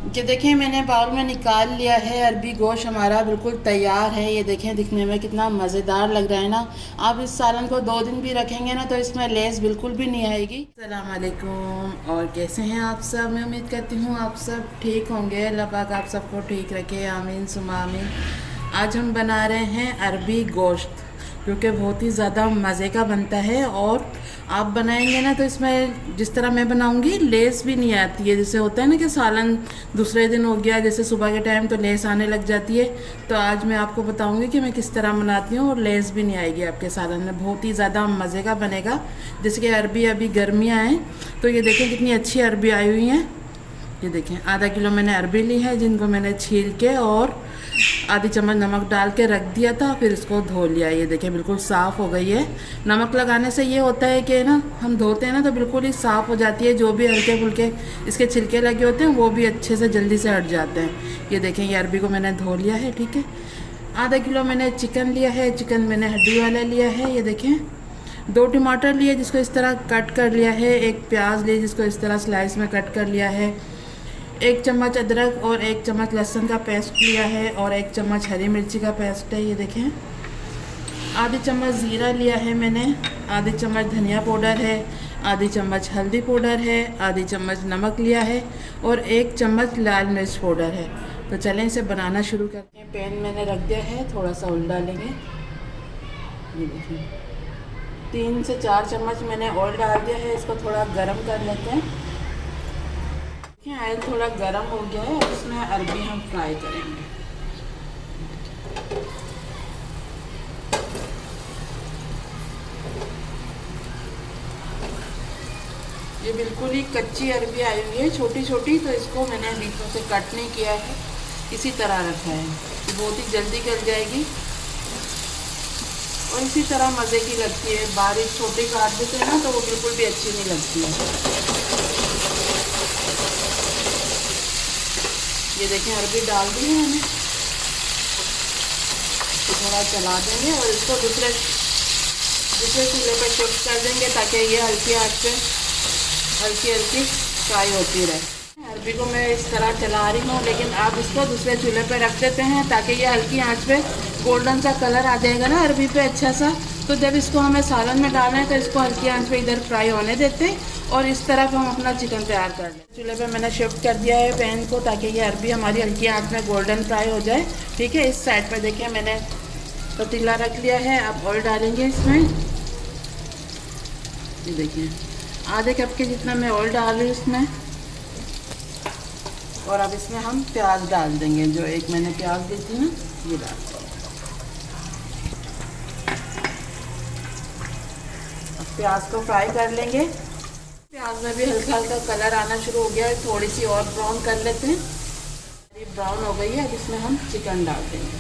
ये देखें मैंने बाउल में निकाल लिया है। अरबी गोश्त हमारा बिल्कुल तैयार है। ये देखें दिखने में कितना मज़ेदार लग रहा है ना। आप इस सालन को 2 दिन भी रखेंगे ना तो इसमें लेस बिल्कुल भी नहीं आएगी। अस्सलाम वालेकुम, और कैसे हैं आप सब। मैं उम्मीद करती हूँ आप सब ठीक होंगे। अल्लाह पाक आप सबको ठीक रखे, आमीन सुमा आमीन। आज हम बना रहे हैं अरबी गोश्त, क्योंकि बहुत ही ज़्यादा मज़े का बनता है। और आप बनाएंगे ना तो इसमें जिस तरह मैं बनाऊंगी लेस भी नहीं आती है। जैसे होता है ना कि सालन दूसरे दिन हो गया, जैसे सुबह के टाइम तो लेस आने लग जाती है। तो आज मैं आपको बताऊंगी कि मैं किस तरह बनाती हूँ और लेस भी नहीं आएगी आपके सालन में। बहुत ही ज़्यादा मज़े का बनेगा। जैसे कि अरबी अभी गर्मियाँ हैं तो ये देखें कितनी अच्छी अरबी आई हुई हैं। ये देखें आधा किलो मैंने अरबी ली है, जिनको मैंने छील के और आधी चम्मच नमक डाल के रख दिया था, फिर इसको धो लिया। ये देखें बिल्कुल साफ़ हो गई है। नमक लगाने से ये होता है कि ना हम धोते हैं ना तो बिल्कुल ही साफ़ हो जाती है। जो भी हल्के फुल्के इसके छिलके लगे होते हैं वो भी अच्छे से जल्दी से हट जाते हैं। ये देखें ये अरबी को मैंने धो लिया है, ठीक है। आधा किलो मैंने चिकन लिया है। चिकन मैंने हड्डी वाला लिया है। ये देखें 2 टमाटर लिए जिसको इस तरह कट कर लिया है। 1 प्याज लिए जिसको इस तरह स्लाइस में कट कर लिया है। 1 चम्मच अदरक और 1 चम्मच लहसुन का पेस्ट लिया है और 1 चम्मच हरी मिर्ची का पेस्ट है। ये देखें आधी चम्मच ज़ीरा लिया है मैंने, आधी चम्मच धनिया पाउडर है, आधी चम्मच हल्दी पाउडर है, आधी चम्मच नमक लिया है और 1 चम्मच लाल मिर्च पाउडर है। तो चलें इसे बनाना शुरू करते हैं। पैन मैंने रख दिया है, थोड़ा सा ऑयल डालेंगे। ये देखें 3 से 4 चम्मच मैंने ऑयल डाल दिया है। इसको थोड़ा गर्म कर लेते हैं। ऑयल थोड़ा गर्म हो गया है, अब इसमें अरबी हम फ्राई करेंगे। ये बिल्कुल ही कच्ची अरबी आई हुई है, छोटी छोटी, तो इसको मैंने बीचों से कट नहीं किया है, इसी तरह रखा है। ये बहुत ही जल्दी गल जाएगी और इसी तरह मज़े की लगती है। बारीक छोटी काट देते हैं ना तो वो बिल्कुल भी अच्छी नहीं लगती है। ये देखें अरबी डाल दी है मैंने, तो थोड़ा चला देंगे और इसको दूसरे चूल्हे पर शिफ्ट कर देंगे ताकि ये हल्की आंच पे हल्की फ्राई होती रहे। अरबी को मैं इस तरह चला रही हूँ, लेकिन आप इसको दूसरे चूल्हे पर रख देते हैं ताकि ये हल्की आंच पे गोल्डन सा कलर आ जाएगा ना अरबी पे अच्छा सा। तो जब इसको हमें सालन में डालना है तो इसको हल्की आंच पे इधर फ्राई होने देते हैं और इस तरफ हम अपना चिकन तैयार कर लें। चूल्हे पे मैंने शिफ्ट कर दिया है पैन को ताकि ये अरबी हमारी हल्की आंच में गोल्डन फ्राई हो जाए, ठीक है। इस साइड पर देखिए मैंने पतीला रख लिया है। अब ऑयल डालेंगे इसमें। ये देखिए आधे कप के जितना मैं ऑयल डाल रही हूँ इसमें, और अब इसमें हम प्याज डाल देंगे। जो एक मैंने प्याज दी थी ना ये डाल देंगे। अब प्याज को फ्राई कर लेंगे। प्याज में भी हल्का हल्का कलर आना शुरू हो गया है, थोड़ी सी और ब्राउन कर लेते हैं। ये ब्राउन हो गई है, अब इसमें हम चिकन डाल देंगे।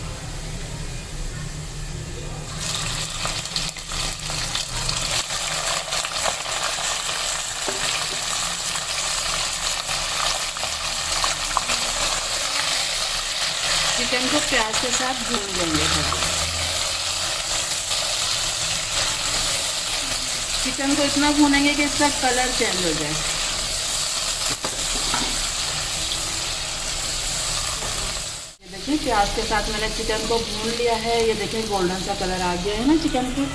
चिकन को प्याज के साथ भून लेंगे। चिकन को इतना भूनेंगे कि इसका कलर चेंज हो जाए। ये देखिए प्याज के साथ मैंने चिकन को भून लिया है। ये देखिए गोल्डन सा कलर आ गया है ना चिकन को।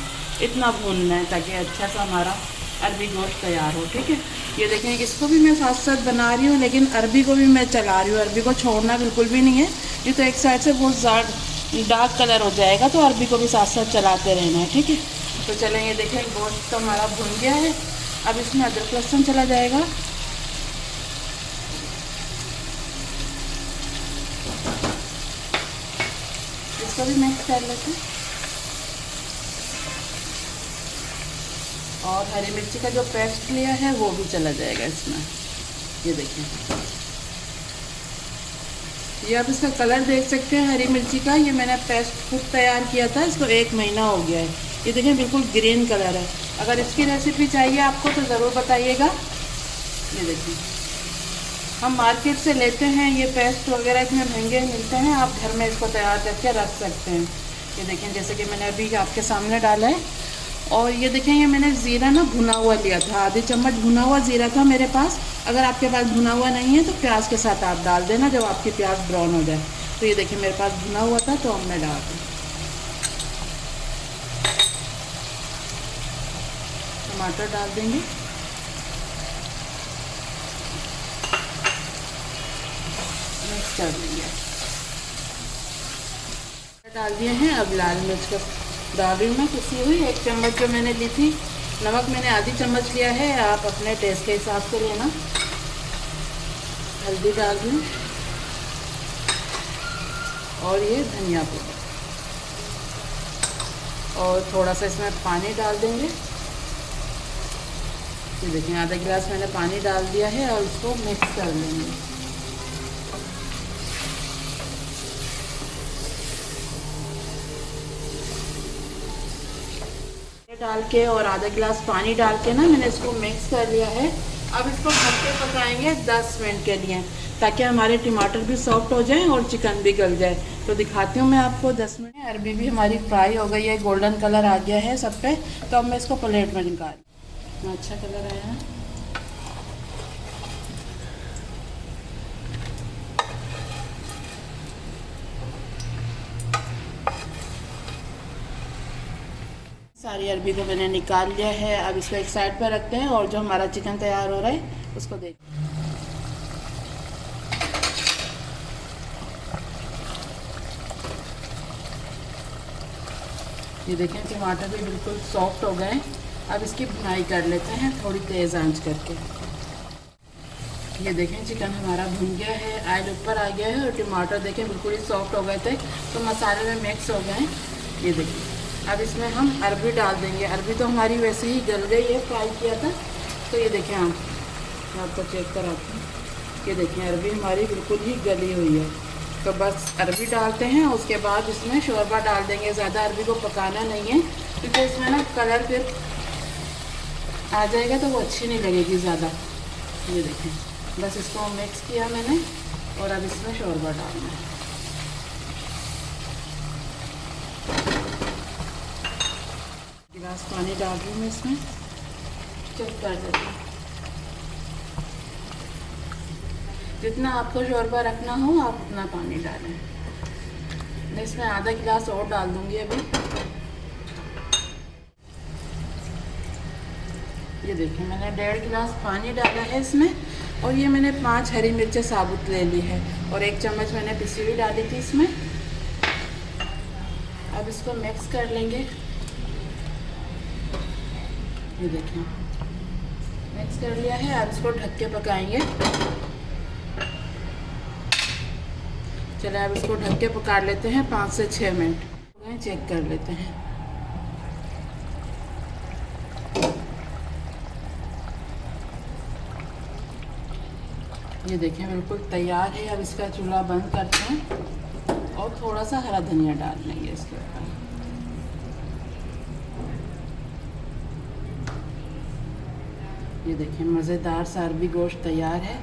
इतना भूनना है ताकि अच्छा सा हमारा अरबी गोश्त तैयार हो, ठीक है। ये देखें इसको भी मैं साथ साथ बना रही हूँ, लेकिन अरबी को भी मैं चला रही हूँ। अरबी को छोड़ना बिल्कुल भी नहीं है, ये तो एक साइड से बहुत ज़्यादा डार्क कलर हो जाएगा, तो अरबी को भी साथ साथ चलाते रहना है, ठीक है। तो चलें ये देखें गोश्त तो हमारा भुन गया है। अब इसमें अदरक लहसुन चला जाएगा। इसको भी मिक्स कर लेते हैं। और हरी मिर्ची का जो पेस्ट लिया है वो भी चला जाएगा इसमें। ये देखिए ये आप इसका कलर देख सकते हैं हरी मिर्ची का। ये मैंने पेस्ट खुद तैयार किया था, इसको 1 महीना हो गया है। ये देखें बिल्कुल ग्रीन कलर है। अगर इसकी रेसिपी चाहिए आपको तो ज़रूर बताइएगा। ये देखिए हम मार्केट से लेते हैं, ये पेस्ट वगैरह इतने महंगे मिलते हैं, आप घर में इसको तैयार करके रख सकते हैं। ये देखें जैसे कि मैंने अभी आपके सामने डाला है। और ये देखें ये मैंने ज़ीरा ना भुना हुआ लिया था, आधी चम्मच भुना हुआ ज़ीरा था मेरे पास, अगर आपके पास भुना हुआ नहीं है तो प्याज के साथ आप डाल देना जब आपकी प्याज ब्राउन हो जाए। तो ये देखिए मेरे पास भुना हुआ था तो अब मैं डाल दूँ। टमाटर डाल देंगे, मिक्स कर देंगे। डाल दिए हैं। अब लाल मिर्च का डाल रही हूँ मैं कुटी हुई, 1 चम्मच जो मैंने ली थी। नमक मैंने आधी चम्मच लिया है, आप अपने टेस्ट के हिसाब से लेना। हल्दी डाल दूँ और ये धनिया पाउडर, और थोड़ा सा इसमें पानी डाल देंगे। ये देखिए आधा गिलास मैंने पानी डाल दिया है और इसको मिक्स कर लेंगे। डाल के और आधा गिलास पानी डाल के ना मैंने इसको मिक्स कर लिया है। अब इसको ढक के पकाएंगे 10 मिनट के लिए, ताकि हमारे टमाटर भी सॉफ्ट हो जाए और चिकन भी गल जाए। तो दिखाती हूँ मैं आपको 10 मिनट। अरबी भी हमारी फ्राई हो गई है, गोल्डन कलर आ गया है सब पे। तो अब मैं इसको प्लेट में निकाल, अच्छा कलर आया है। सारी अरबी को मैंने निकाल लिया है। अब इसको एक साइड पर रखते हैं और जो हमारा चिकन तैयार हो रहा है उसको देख। ये देखें टमाटर भी बिल्कुल सॉफ्ट हो गए। अब इसकी भुनाई कर लेते हैं थोड़ी तेज़ आंच करके। ये देखें चिकन हमारा भुन गया है, ऑयल ऊपर आ गया है और टमाटर देखें बिल्कुल ही सॉफ्ट हो गए थे, तो मसाले में मिक्स हो गए। ये देखिए अब इसमें हम अरबी डाल देंगे। अरबी तो हमारी वैसे ही गल गई है, फ्राई किया था। तो ये देखें मैं आपको चेक कराती हूँ। ये देखें अरबी हमारी बिल्कुल ही गली हुई है। तो बस अरबी डालते हैं, उसके बाद इसमें शोरबा डाल देंगे। ज़्यादा अरबी को पकाना नहीं है, क्योंकि इसमें ना कलर फिर आ जाएगा तो वो अच्छी नहीं लगेगी ज़्यादा। ये देखें बस इसको मिक्स किया मैंने और अब इसमें शोरबा डालना है। गिलास पानी डाल दूँ मैं इसमें, चेक कर देती हूँ। जितना आपको शोरबा रखना हो आप उतना पानी डालें। मैं इसमें आधा गिलास और डाल दूँगी अभी। ये देखिए मैंने 1.5 गिलास पानी डाला है इसमें, और ये मैंने 5 हरी मिर्चें साबुत ले ली है और 1 चम्मच मैंने पिसी हुई डाली थी इसमें। अब इसको मिक्स कर लेंगे। ये देखिए मिक्स कर लिया है। अब इसको ढक के पकाएंगे। चलिए अब इसको ढक के पका लेते हैं 5 से 6 मिनट। चेक कर लेते हैं। ये देखें बिल्कुल तैयार है। अब इसका चूल्हा बंद करते हैं और थोड़ा सा हरा धनिया डाल लेंगे इसके ऊपर। ये देखें मज़ेदार सा अरबी गोश्त तैयार है।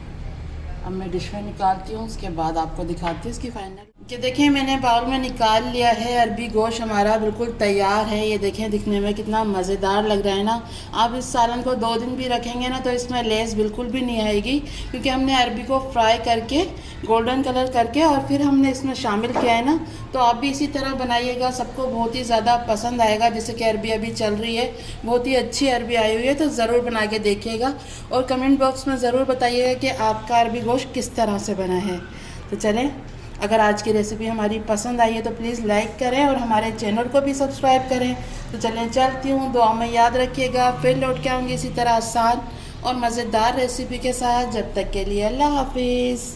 अब मैं डिश में निकालती हूँ, उसके बाद आपको दिखाती हूँ इसकी फाइनल। ये देखें मैंने बाउल में निकाल लिया है। अरबी गोश्त हमारा बिल्कुल तैयार है। ये देखें दिखने में कितना मज़ेदार लग रहा है ना। आप इस सालन को 2 दिन भी रखेंगे ना तो इसमें लेस बिल्कुल भी नहीं आएगी, क्योंकि हमने अरबी को फ्राई करके गोल्डन कलर करके और फिर हमने इसमें शामिल किया है ना। तो आप भी इसी तरह बनाइएगा, सबको बहुत ही ज़्यादा पसंद आएगा। जैसे कि अरबी अभी चल रही है, बहुत ही अच्छी अरबी आई हुई है, तो ज़रूर बना के देखिएगा और कमेंट बॉक्स में ज़रूर बताइएगा कि आपका अरबी गोश्त किस तरह से बना है। तो चलें, अगर आज की रेसिपी हमारी पसंद आई है तो प्लीज़ लाइक करें और हमारे चैनल को भी सब्सक्राइब करें। तो चलें चलती हूँ, दुआ में याद रखिएगा। फिर लौट के आऊँगी इसी तरह आसान और मज़ेदार रेसिपी के साथ। जब तक के लिए अल्लाह हाफिज़।